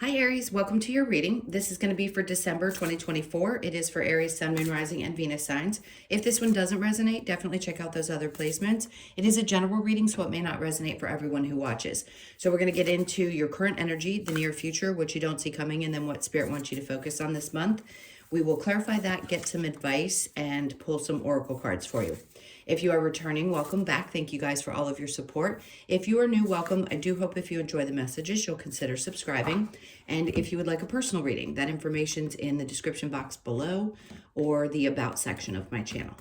Hi Aries, welcome to your reading. This is going to be for December 2024. It is for Aries, Sun, Moon, Rising, and Venus signs. If this one doesn't resonate, definitely check out those other placements. It is a general reading, so it may not resonate for everyone who watches. So we're going to get into your current energy, the near future, what you don't see coming, and then what Spirit wants you to focus on this month. We will clarify that, get some advice, and pull some oracle cards for you. If you are returning, welcome back. Thank you guys for all of your support. If you are new, welcome. I do hope if you enjoy the messages, you'll consider subscribing. And if you would like a personal reading, that information's in the description box below or the About section of my channel.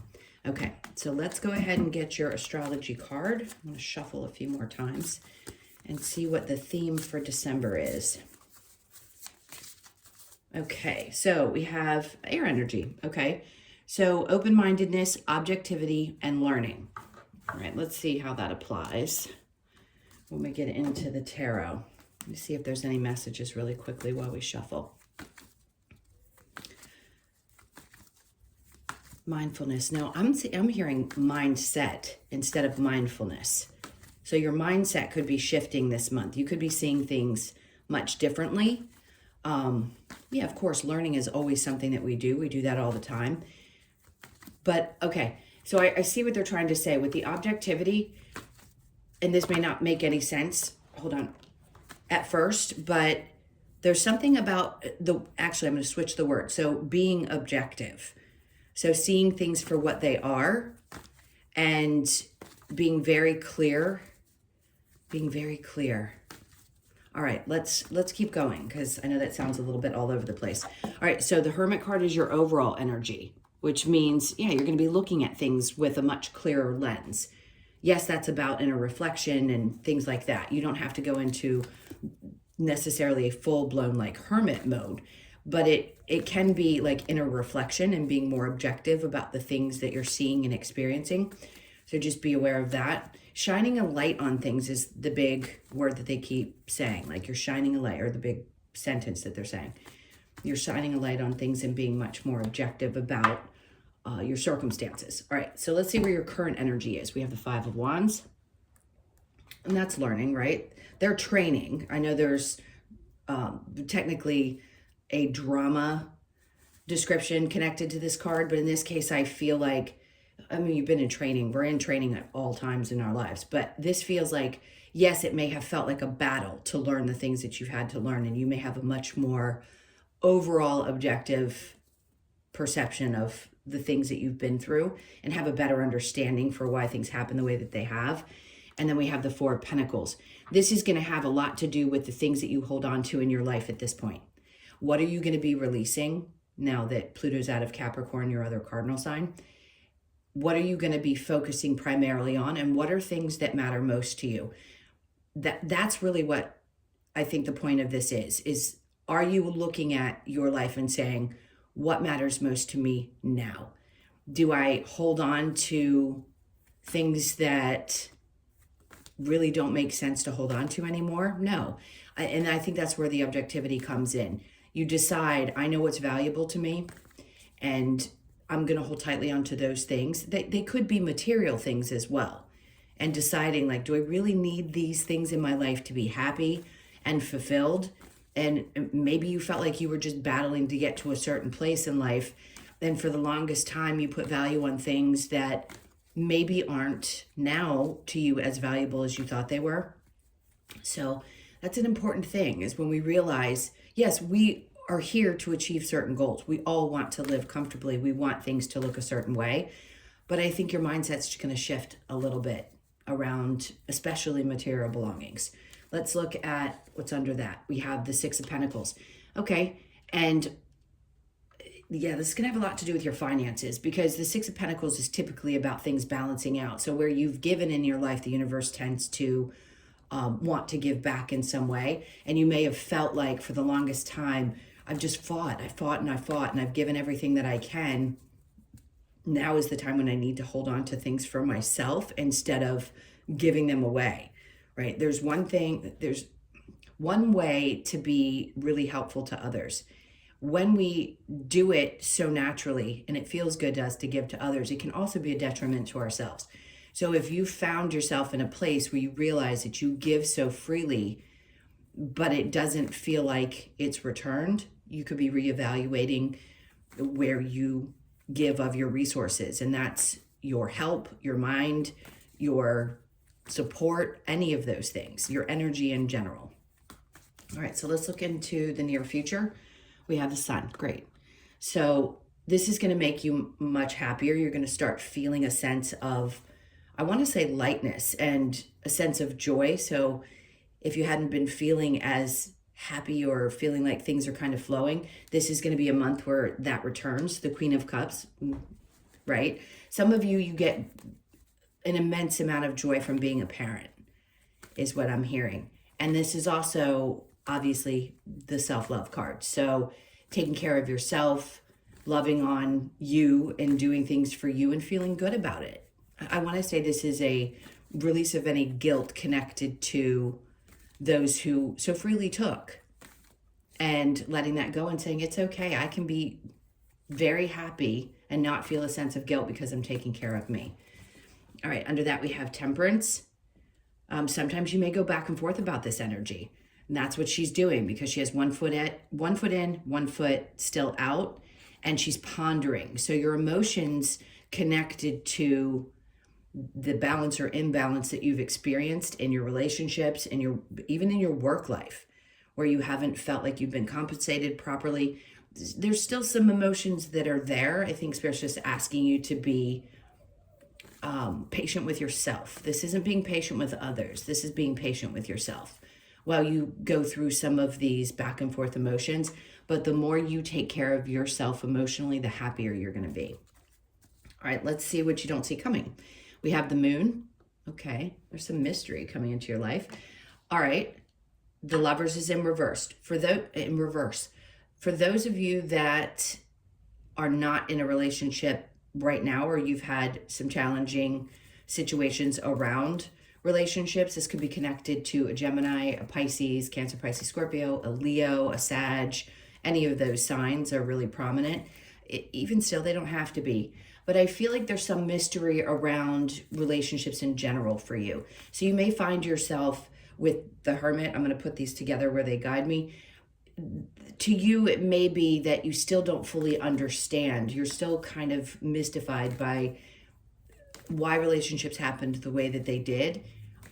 Okay, so let's go ahead and get your astrology card. I'm going to shuffle a few more times and see what the theme for December is. Okay, so we have air energy. Okay, so open-mindedness, objectivity, and learning. All right, let's see how that applies when we get into the tarot. Let me see if there's any messages really quickly while we shuffle. Mindfulness. No, I'm hearing mindset instead of mindfulness. So your mindset could be shifting this month. You could be seeing things much differently. Yeah, of course, learning is always something that we do. We do that all the time. But, okay, so I see what they're trying to say with the objectivity, and this may not make any sense, hold on, at first, but there's something about actually, I'm going to switch the word. So being objective. So seeing things for what they are and being very clear, All right, let's keep going because I know that sounds a little bit all over the place. All right, so the Hermit card is your overall energy, which means, yeah, you're going to be looking at things with a much clearer lens. Yes, that's about inner reflection and things like that. You don't have to go into necessarily a full-blown like hermit mode, but it can be like inner reflection and being more objective about the things that you're seeing and experiencing. So just be aware of that. Shining a light on things is the big word that they keep saying. Like you're shining a light, or the big sentence that they're saying. You're shining a light on things and being much more objective about your circumstances. All right, so let's see where your current energy is. We have the Five of Wands. And that's learning, right? They're training. I know there's technically a drama description connected to this card, but in this case, I feel like, I mean, you've been in training. We're in training at all times in our lives, but this feels like, yes, it may have felt like a battle to learn the things that you've had to learn, and you may have a much more overall objective perception of the things that you've been through and have a better understanding for why things happen the way that they have. And then we have the Four of Pentacles. This is going to have a lot to do with the things that you hold on to in your life at this point. What are you going to be releasing now that Pluto's out of Capricorn, your other cardinal sign? What are you going to be focusing primarily on? And what are things that matter most to you? That's really what I think the point of this is are you looking at your life and saying, what matters most to me now? Do I hold on to things that really don't make sense to hold on to anymore? No. And I think that's where the objectivity comes in. You decide, I know what's valuable to me, and I'm going to hold tightly onto those things. They could be material things as well. And deciding, like, do I really need these things in my life to be happy and fulfilled? And maybe you felt like you were just battling to get to a certain place in life. And for the longest time, you put value on things that maybe aren't now to you as valuable as you thought they were. So that's an important thing, is when we realize, yes, we are here to achieve certain goals. We all want to live comfortably. We want things to look a certain way. But I think your mindset's going to shift a little bit around, especially material belongings. Let's look at what's under that. We have the Six of Pentacles. Okay, and yeah, this is going to have a lot to do with your finances, because the Six of Pentacles is typically about things balancing out. So where you've given in your life, the universe tends to want to give back in some way. And you may have felt like for the longest time, I've just fought. I fought and I've given everything that I can. Now is the time when I need to hold on to things for myself instead of giving them away, right? There's one way to be really helpful to others. When we do it so naturally and it feels good to us to give to others, it can also be a detriment to ourselves. So if you found yourself in a place where you realize that you give so freely, but it doesn't feel like it's returned, you could be reevaluating where you give of your resources. And that's your help, your mind, your support, any of those things, your energy in general. All right, so let's look into the near future. We have the sun. Great. So this is going to make you much happier. You're going to start feeling a sense of, I want to say, lightness and a sense of joy. So if you hadn't been feeling as happy or feeling like things are kind of flowing, this is going to be a month where that returns. The Queen of Cups, right? Some of you get an immense amount of joy from being a parent, is what I'm hearing. And this is also obviously the self-love card. So taking care of yourself, loving on you and doing things for you and feeling good about it. I want to say this is a release of any guilt connected to those who so freely took, and letting that go and saying, it's okay. I can be very happy and not feel a sense of guilt because I'm taking care of me. All right, under that we have Temperance. Sometimes you may go back and forth about this energy. And that's what she's doing, because she has one foot in, 1 foot still out, and she's pondering. So your emotions connected to the balance or imbalance that you've experienced in your relationships and even in your work life, where you haven't felt like you've been compensated properly. There's still some emotions that are there. I think Spirit's just asking you to be patient with yourself. This isn't being patient with others. This is being patient with yourself while you go through some of these back and forth emotions. But the more you take care of yourself emotionally, the happier you're going to be. All right, let's see what you don't see coming. We have the Moon. Okay, there's some mystery coming into your life. All right, the Lovers is in reverse. For those of you that are not in a relationship right now, or you've had some challenging situations around relationships, this could be connected to a Gemini, a Pisces, Cancer, Pisces, Scorpio, a Leo, a Sag. Any of those signs are really prominent. Even still, they don't have to be. But I feel like there's some mystery around relationships in general for you. So you may find yourself with the Hermit. I'm going to put these together where they guide me. To you, it may be that you still don't fully understand. You're still kind of mystified by why relationships happened the way that they did.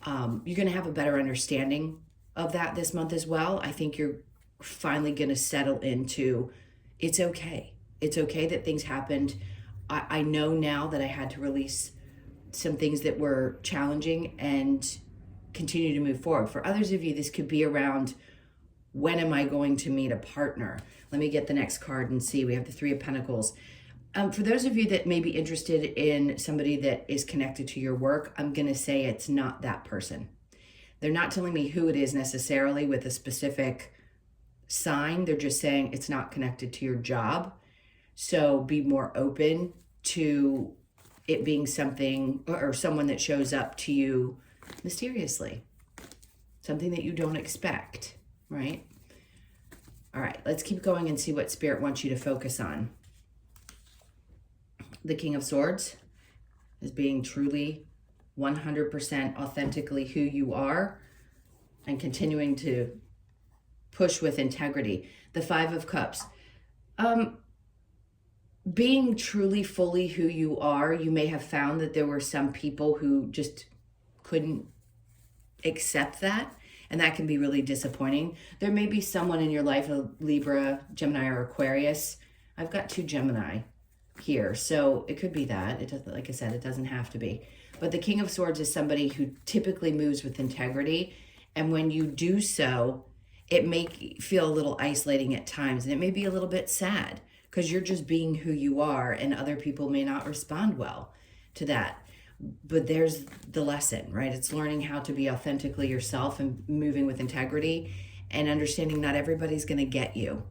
You're going to have a better understanding of that this month as well. I think you're finally going to settle into, it's okay. It's okay that things happened. I know now that I had to release some things that were challenging and continue to move forward. For others of you, this could be around, when am I going to meet a partner? Let me get the next card and see. We have the Three of Pentacles. For those of you that may be interested in somebody that is connected to your work, I'm going to say it's not that person. They're not telling me who it is necessarily with a specific sign. They're just saying it's not connected to your job. So be more open to it being something or someone that shows up to you mysteriously, something that you don't expect, right? All right, let's keep going and see what Spirit wants you to focus on. The King of Swords is being truly 100% authentically who you are and continuing to push with integrity. The Five of Cups. Being truly fully who you are, you may have found that there were some people who just couldn't accept that, and that can be really disappointing. There may be someone in your life, a Libra, Gemini, or Aquarius. I've got two Gemini here, so it could be that. It doesn't, like I said, it doesn't have to be. But the King of Swords is somebody who typically moves with integrity, and when you do so, it may feel a little isolating at times, and it may be a little bit sad because you're just being who you are, and other people may not respond well to that. But there's the lesson, right? It's learning how to be authentically yourself and moving with integrity, and understanding not everybody's going to get you.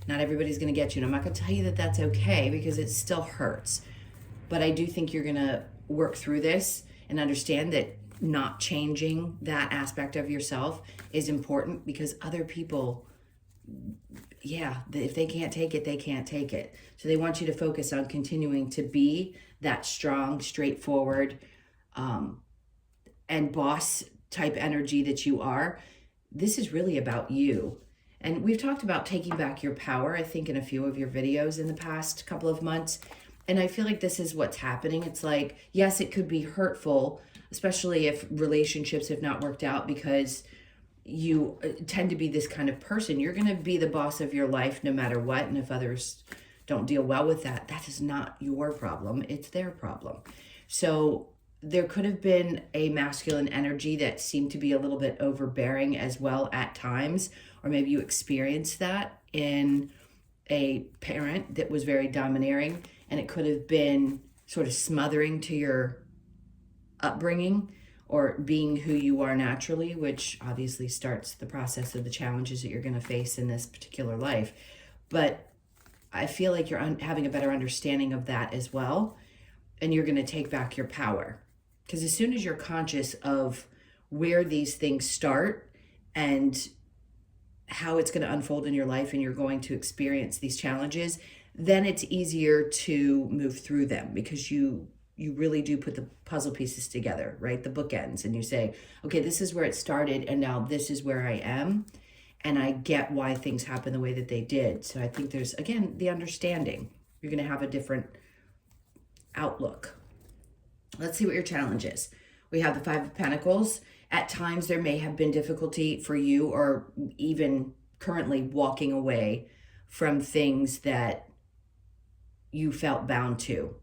Not everybody's going to get you. And I'm not going to tell you that that's okay, because it still hurts. But I do think you're going to work through this and understand that not changing that aspect of yourself is important, because other people, yeah, if they can't take it, they can't take it. So they want you to focus on continuing to be that strong, straightforward, and boss type energy that you are. this is really about you. And we've talked about taking back your power, I think, in a few of your videos in the past couple of months. And I feel like this is what's happening. It's like, yes, it could be hurtful, especially if relationships have not worked out, because you tend to be this kind of person. You're going to be the boss of your life no matter what. And if others don't deal well with that, that is not your problem. It's their problem. So there could have been a masculine energy that seemed to be a little bit overbearing as well at times, or maybe you experienced that in a parent that was very domineering, and it could have been sort of smothering to your upbringing or being who you are naturally, which obviously starts the process of the challenges that you're going to face in this particular life. But I feel like you're having a better understanding of that as well, and you're going to take back your power. Because as soon as you're conscious of where these things start and how it's going to unfold in your life, and you're going to experience these challenges, then it's easier to move through them, because you really do put the puzzle pieces together, right? The bookends, and you say, okay, this is where it started, and now this is where I am, and I get why things happen the way that they did. So I think there's, again, the understanding. You're going to have a different outlook. Let's see what your challenge is. We have the Five of Pentacles. At times, there may have been difficulty for you, or even currently walking away from things that you felt bound to.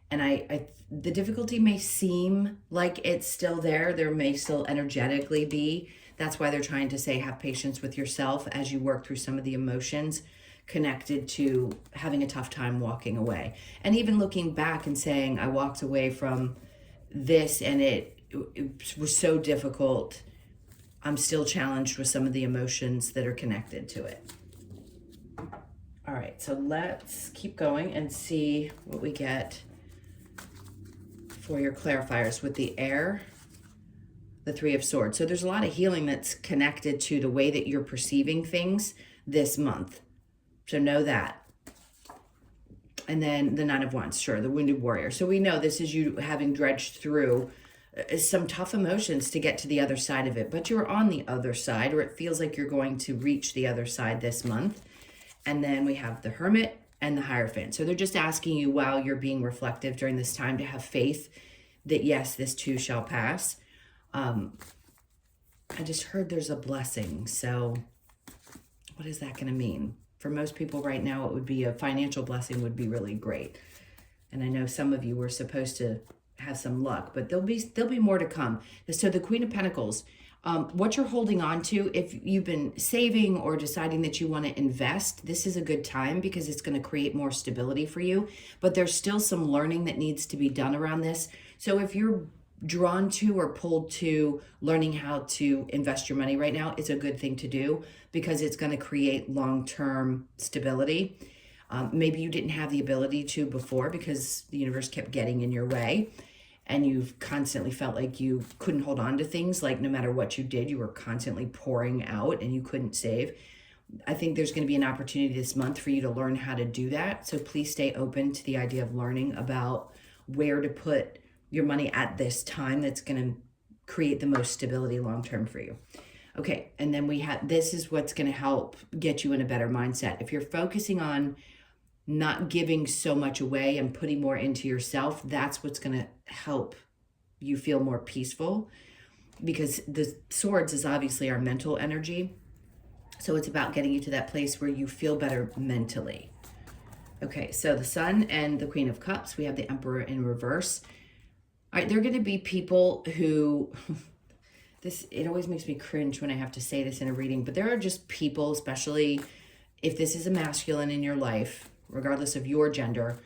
And the difficulty may seem like it's still there. There may still energetically be. That's why they're trying to say, have patience with yourself as you work through some of the emotions connected to having a tough time walking away. And even looking back and saying, I walked away from this and it was so difficult. I'm still challenged with some of the emotions that are connected to it. All right, so let's keep going and see what we get for your clarifiers with the air, the Three of Swords. So there's a lot of healing that's connected to the way that you're perceiving things this month. So know that. And then the Nine of Wands, sure, the Wounded Warrior. So we know this is you having dredged through some tough emotions to get to the other side of it. But you're on the other side, or it feels like you're going to reach the other side this month. And then we have the Hermit and the Hierophant. So they're just asking you, while you're being reflective during this time, to have faith that yes, this too shall pass. I just heard there's a blessing. So what is that going to mean? For most people right now, it would be a financial blessing would be really great. And I know some of you were supposed to have some luck, but there'll be more to come. So the Queen of Pentacles, what you're holding on to, if you've been saving or deciding that you want to invest, this is a good time, because it's going to create more stability for you. But there's still some learning that needs to be done around this. So if you're drawn to or pulled to learning how to invest your money right now, it's a good thing to do, because it's going to create long-term stability. Maybe you didn't have the ability to before because the universe kept getting in your way, and you've constantly felt like you couldn't hold on to things, like no matter what you did, you were constantly pouring out and you couldn't save. I think there's going to be an opportunity this month for you to learn how to do that. So please stay open to the idea of learning about where to put your money at this time that's going to create the most stability long-term for you. Okay, and then we have, this is what's going to help get you in a better mindset. If you're focusing on not giving so much away and putting more into yourself, that's what's going to help you feel more peaceful, because the Swords is obviously our mental energy. So it's about getting you to that place where you feel better mentally. Okay, so the Sun and the Queen of Cups, we have the Emperor in reverse. All right, there are going to be people who, it always makes me cringe when I have to say this in a reading, but there are just people, especially if this is a masculine in your life, regardless of your gender,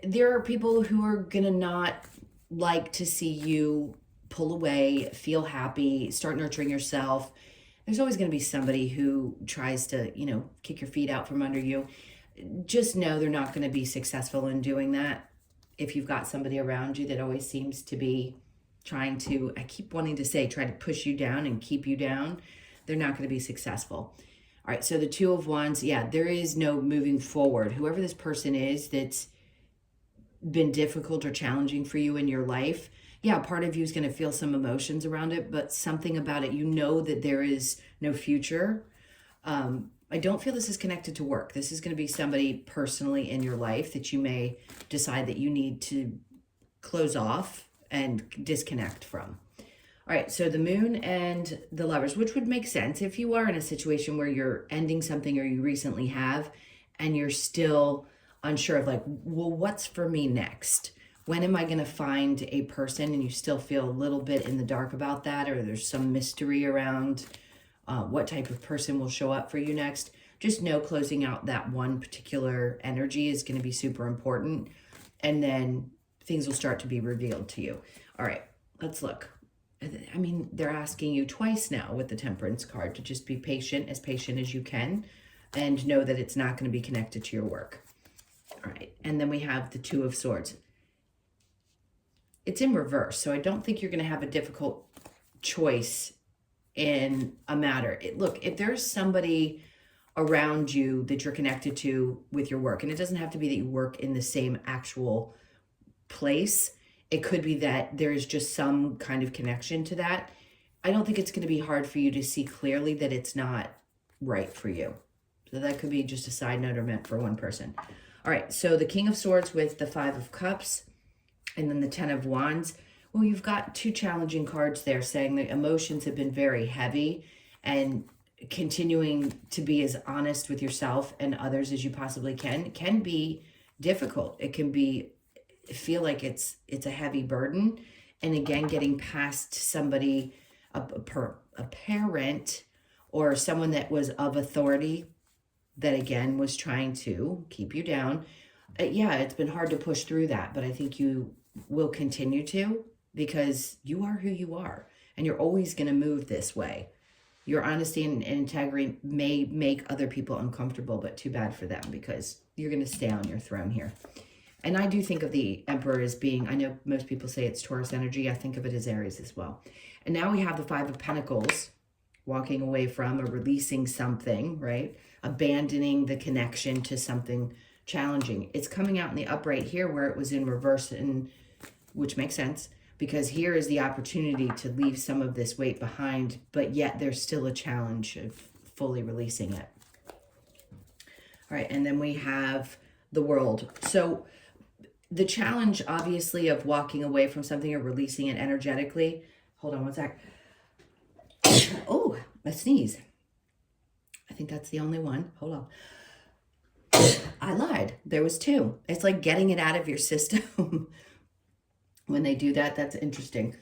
there are people who are going to not like to see you pull away, feel happy, start nurturing yourself. There's always going to be somebody who tries to, kick your feet out from under you. Just know they're not going to be successful in doing that. If you've got somebody around you that always seems to be trying to, I keep wanting to say, try to push you down and keep you down, they're not going to be successful. All right, so the Two of Wands, yeah, there is no moving forward. Whoever this person is that's been difficult or challenging for you in your life, yeah, part of you is going to feel some emotions around it, but something about it, you know that there is no future. I don't feel this is connected to work. This is going to be somebody personally in your life that you may decide that you need to close off and disconnect from. All right, so the moon and the lovers, which would make sense if you are in a situation where you're ending something or you recently have, and you're still unsure of like, well, what's for me next? When am I going to find a person? And you still feel a little bit in the dark about that, or there's some mystery around what type of person will show up for you next. Just know closing out that one particular energy is going to be super important. And then things will start to be revealed to you. All right, let's look. I mean, they're asking you twice now with the Temperance card to just be patient as you can, and know that it's not going to be connected to your work. All right, and then we have the Two of Swords. It's in reverse, so I don't think you're going to have a difficult choice in a matter. Look, if there's somebody around you that you're connected to with your work, and it doesn't have to be that you work in the same actual place, it could be that there is just some kind of connection to that. I don't think it's going to be hard for you to see clearly that it's not right for you. So that could be just a side note or meant for one person. All right, so the King of Swords with the Five of Cups and then the Ten of Wands. Well, you've got two challenging cards there saying that emotions have been very heavy, and continuing to be as honest with yourself and others as you possibly can be difficult. It can be feel like it's a heavy burden. And again, getting past somebody, a parent or someone that was of authority that again was trying to keep you down. Yeah, it's been hard to push through that, but I think you will continue to, because you are who you are and you're always going to move this way. Your honesty and integrity may make other people uncomfortable, but too bad for them, because you're going to stay on your throne here. And I do think of the Emperor as being, I know most people say it's Taurus energy. I think of it as Aries as well. And now we have the Five of Pentacles, walking away from or releasing something, right? Abandoning the connection to something challenging. It's coming out in the upright here where it was in reverse, and which makes sense, because here is the opportunity to leave some of this weight behind, but yet there's still a challenge of fully releasing it. All right, and then we have the World. So the challenge, obviously, of walking away from something or releasing it energetically. Hold on one sec. Oh, I sneeze. I think that's the only one. Hold on. I lied. There was two. It's like getting it out of your system. When they do that, that's interesting.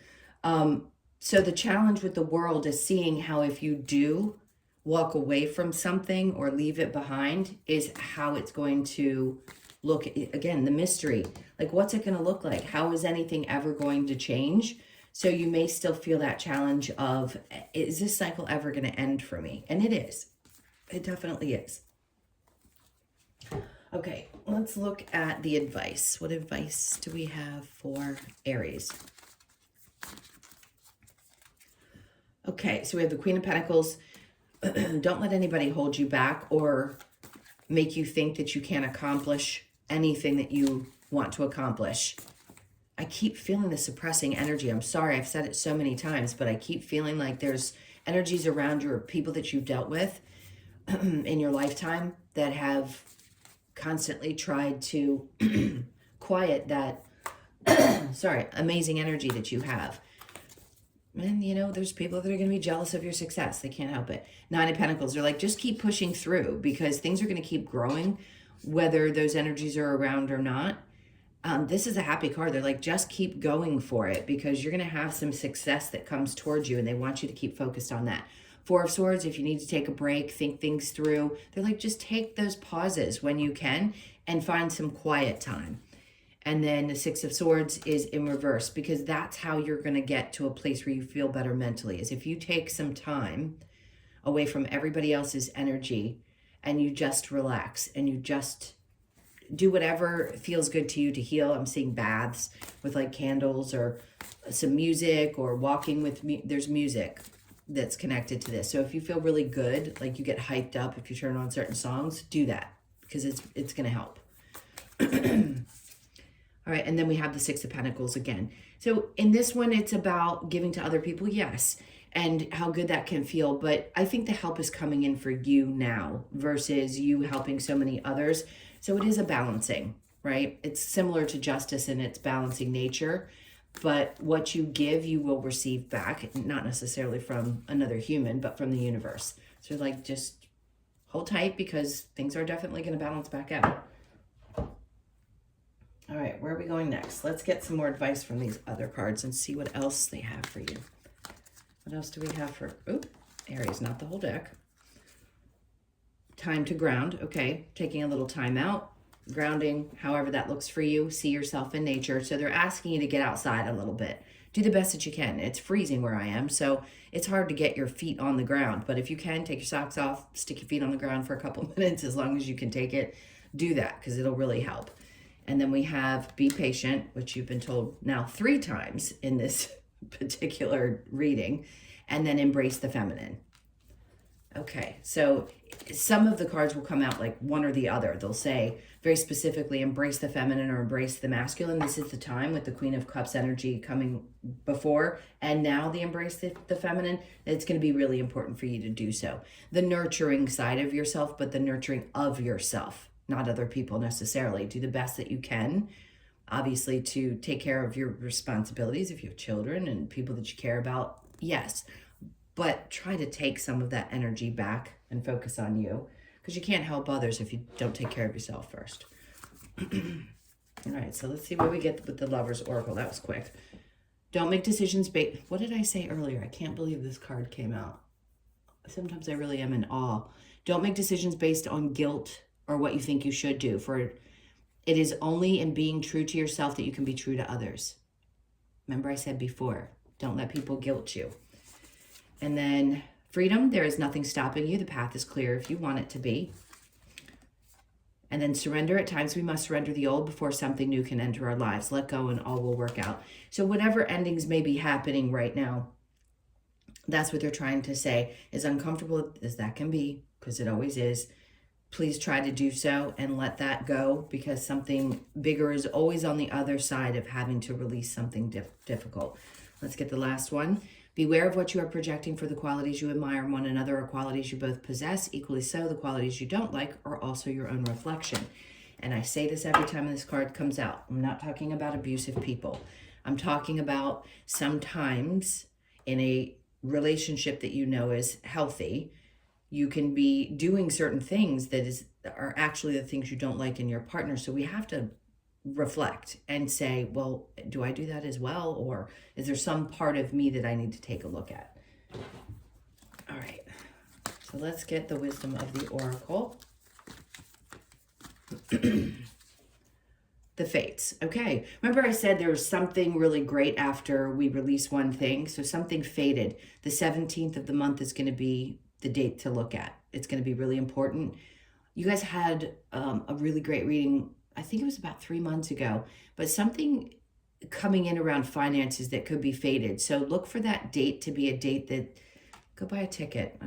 So the challenge with the World is seeing how if you do walk away from something or leave it behind, is how it's going to look. Again, the mystery, like what's it going to look like? How is anything ever going to change? So you may still feel that challenge of, is this cycle ever going to end for me? And it is. It definitely is. Okay, let's look at the advice. What advice do we have for Aries? Okay, so we have the Queen of Pentacles. Don't let anybody hold you back or make you think that you can't accomplish anything that you want to accomplish. I keep feeling the suppressing energy. I'm sorry, I've said it so many times, but I keep feeling like there's energies around you or people that you've dealt with in your lifetime that have constantly tried to quiet that, sorry, amazing energy that you have. And, you know, there's people that are going to be jealous of your success. They can't help it. Nine of Pentacles, they're like, just keep pushing through, because things are going to keep growing, whether those energies are around or not. This is a happy card. They're like, just keep going for it, because you're going to have some success that comes towards you, and they want you to keep focused on that. Four of Swords, if you need to take a break, think things through, they're like, just take those pauses when you can and find some quiet time. And then the Six of Swords is in reverse, because that's how you're going to get to a place where you feel better mentally, is if you take some time away from everybody else's energy and you just relax and you just do whatever feels good to you to heal. I'm seeing baths with like candles or some music, or walking with there's music that's connected to this. So if you feel really good, like you get hyped up if you turn on certain songs, do that, because it's going to help. All right, and then we have the Six of Pentacles again. So in this one, it's about giving to other people, yes, and how good that can feel. But I think the help is coming in for you now versus you helping so many others. So it is a balancing, right? It's similar to justice in its balancing nature, but what you give, you will receive back, not necessarily from another human, but from the universe. So like, just hold tight because things are definitely going to balance back out. All right, where are we going next? Let's get some more advice from these other cards and see what else they have for you. What else do we have for, Aries, not the whole deck. Time to ground, okay. Taking a little time out, grounding, however that looks for you. See yourself in nature. So they're asking you to get outside a little bit. Do the best that you can. It's freezing where I am, so it's hard to get your feet on the ground. But if you can, take your socks off, stick your feet on the ground for a couple minutes, as long as you can take it, do that because it'll really help. And then we have be patient, which you've been told now 3 times in this particular reading, and then embrace the feminine. Okay, so some of the cards will come out like one or the other. They'll say very specifically embrace the feminine or embrace the masculine. This is the time with the Queen of Cups energy coming before, and now the embrace the feminine. It's going to be really important for you to do so. The nurturing side of yourself, but the nurturing of yourself, not other people necessarily. Do the best that you can, obviously, to take care of your responsibilities if you have children and people that you care about, yes. But try to take some of that energy back and focus on you, because you can't help others if you don't take care of yourself first. All right, so let's see what we get with the Lover's Oracle. That was quick. Don't make decisions based... What did I say earlier? I can't believe this card came out. Sometimes I really am in awe. Don't make decisions based on guilt or what you think you should do, for it is only in being true to yourself that you can be true to others. Remember I said before, don't let people guilt you. And then freedom, there is nothing stopping you. The path is clear if you want it to be. And then surrender. At times we must surrender the old before something new can enter our lives. Let go and all will work out. So whatever endings may be happening right now, that's what they're trying to say. As uncomfortable as that can be, because it always is, please try to do so and let that go, because something bigger is always on the other side of having to release something difficult. Let's get the last one. Beware of what you are projecting, for the qualities you admire in one another are qualities you both possess. Equally so, the qualities you don't like are also your own reflection. And I say this every time this card comes out. I'm not talking about abusive people. I'm talking about sometimes in a relationship that you know is healthy, you can be doing certain things that are actually the things you don't like in your partner. So we have to reflect and say, well, do I do that as well? Or is there some part of me that I need to take a look at? All right, so let's get the wisdom of the Oracle. The Fates. Okay, remember I said there was something really great after we release one thing. So something fated. The 17th of the month is going to be the date to look at. It's going to be really important. You guys had a really great reading, I think it was about 3 months ago, but something coming in around finances that could be fated. So look for that date to be a date that, go buy a ticket. I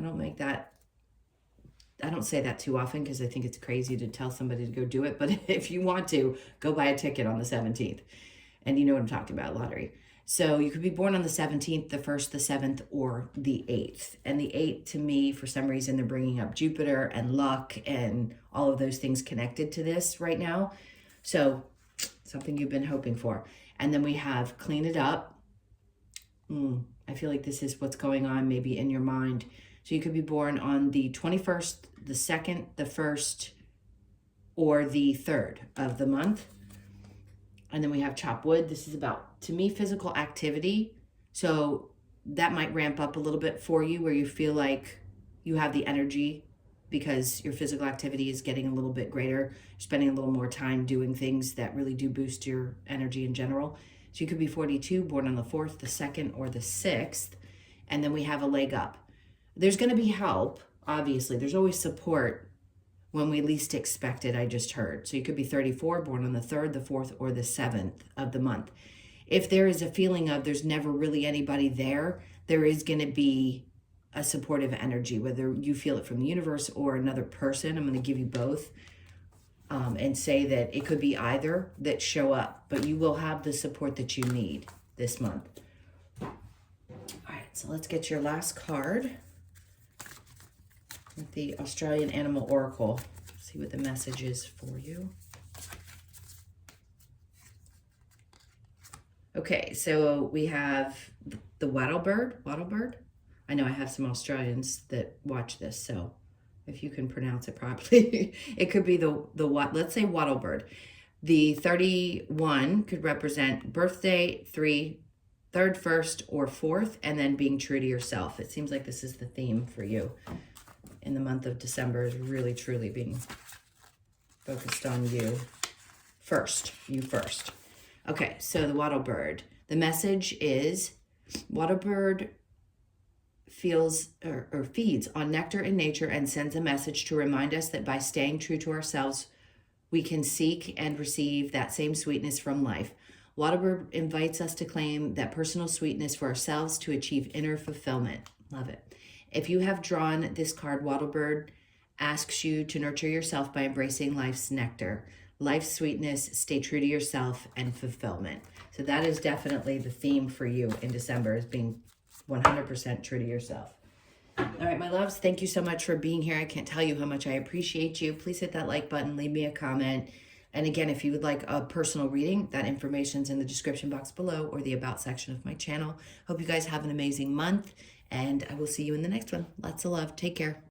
don't say that too often because I think it's crazy to tell somebody to go do it. But if you want to, go buy a ticket on the 17th. And you know what I'm talking about, lottery. So you could be born on the 17th, the 1st, the 7th, or the 8th. And the 8th, to me, for some reason, they're bringing up Jupiter and luck and all of those things connected to this right now. So something you've been hoping for. And then we have clean it up. I feel like this is what's going on maybe in your mind. So you could be born on the 21st, the 2nd, the 1st, or the 3rd of the month. And then we have chop wood. This is about, to me, physical activity. So that might ramp up a little bit for you where you feel like you have the energy because your physical activity is getting a little bit greater. You're spending a little more time doing things that really do boost your energy in general. So you could be 42, born on the 4th, the 2nd, or the 6th. And then we have a leg up. There's going to be help, obviously. There's always support when we least expect it, I just heard. So you could be 34, born on the 3rd, the 4th, or the 7th of the month. If there is a feeling of there's never really anybody there, there is going to be a supportive energy, whether you feel it from the universe or another person. I'm going to give you both. and say that it could be either that show up, but you will have the support that you need this month. All right, so let's get your last card with the Australian Animal Oracle. See what the message is for you. Okay, so we have the wattlebird. I know I have some Australians that watch this, so if you can pronounce it properly, it could be let's say wattlebird. The 31 could represent birthday, 3, 3rd, 1st, or 4th, and then being true to yourself. It seems like this is the theme for you in the month of December, is really truly being focused on you first. Okay, so the wattlebird. The message is wattlebird feels or feeds on nectar in nature and sends a message to remind us that by staying true to ourselves, we can seek and receive that same sweetness from life. Wattlebird invites us to claim that personal sweetness for ourselves to achieve inner fulfillment. Love it. If you have drawn this card, wattlebird asks you to nurture yourself by embracing life's nectar, life's sweetness, stay true to yourself, and fulfillment. So that is definitely the theme for you in December, is being 100% true to yourself. All right, my loves, thank you so much for being here. I can't tell you how much I appreciate you. Please hit that like button, leave me a comment. And again, if you would like a personal reading, that information's in the description box below or the about section of my channel. Hope you guys have an amazing month, and I will see you in the next one. Lots of love. Take care.